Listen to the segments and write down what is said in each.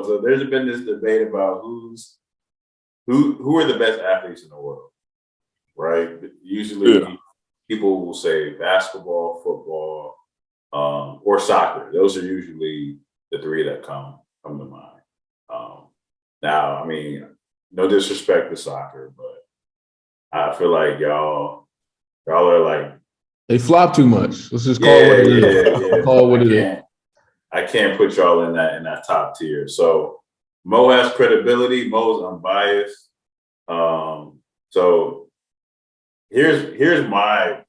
So there's been this debate about who are the best athletes in the world, right? Usually people will say basketball, football, or soccer. Those are usually the three that come to mind. Now, I mean, no disrespect to soccer, but I feel like y'all are like they flop too much. Let's just call it what it is. Yeah. Call it what it is. I can't put y'all in that top tier. So Mo has credibility. Mo's unbiased. So here's my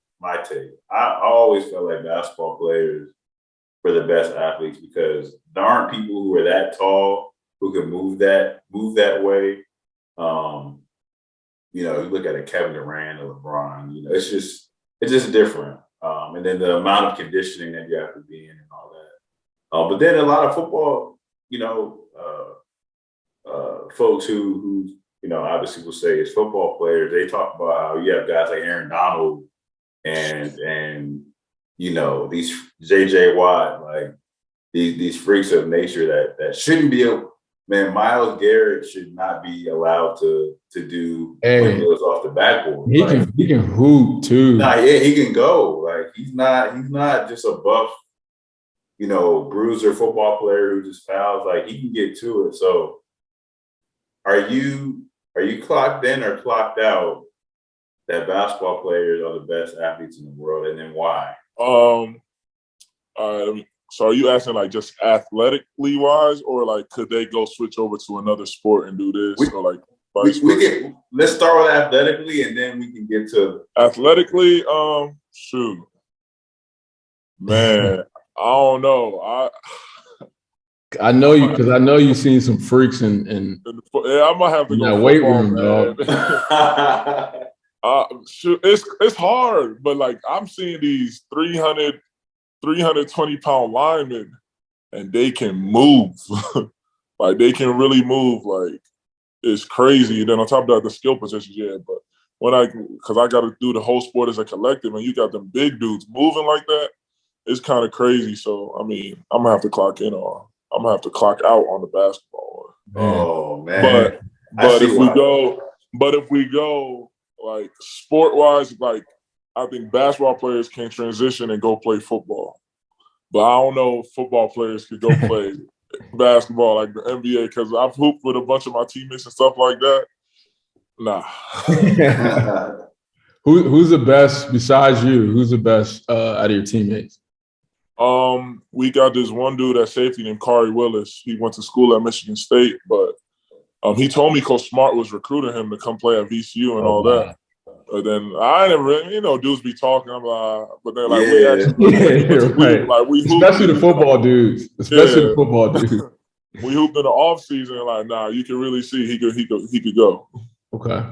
take. I always felt like basketball players were the best athletes because there aren't people who are that tall who can move that way. You look at a Kevin Durant or LeBron. It's just different. And then the amount of conditioning that you have to be in and all that. But then a lot of football, folks who obviously will say it's football players. They talk about how you have guys like Aaron Donald and these JJ Watt, like these freaks of nature that shouldn't be man. Miles Garrett should not be allowed to do windmills off the backboard. He can hoop too. Nah, yeah, he can go. Like he's not just a buff, bruiser football player who just fouls. Like he can get to it. So are you clocked in or clocked out that basketball players are the best athletes in the world, and then why? So are you asking like just athletically wise, or like could they go switch over to another sport and do this, or like let's start with athletically, and then we can get to athletically. Shoot, man, I don't know. I know you because I know you've seen some freaks in I might have to go that weight room, dog. Shoot, it's hard, but like I'm seeing these 320-pound linemen, and they can move. Like they can really move. Like it's crazy. And then on top of that, the skill positions, but because I got to do the whole sport as a collective, and you got them big dudes moving like that, it's kind of crazy. So I mean, I'm gonna have to clock in on. I'm gonna have to clock out on the basketball. Oh man! But if we go like sport wise, like I think basketball players can transition and go play football. But I don't know if football players could go play basketball like the NBA because I've hooped with a bunch of my teammates and stuff like that. Nah. Who's the best besides you? Who's the best out of your teammates? We got this one dude at safety named Kari Willis. He went to school at Michigan State, but he told me Coach Smart was recruiting him to come play at VCU and all that. But then I never really, dudes be talking. I'm like, but then like we actually, like we hooped, especially the football dudes, the football dudes. We hooped in the off season, like, nah, you can really see he could go. Okay.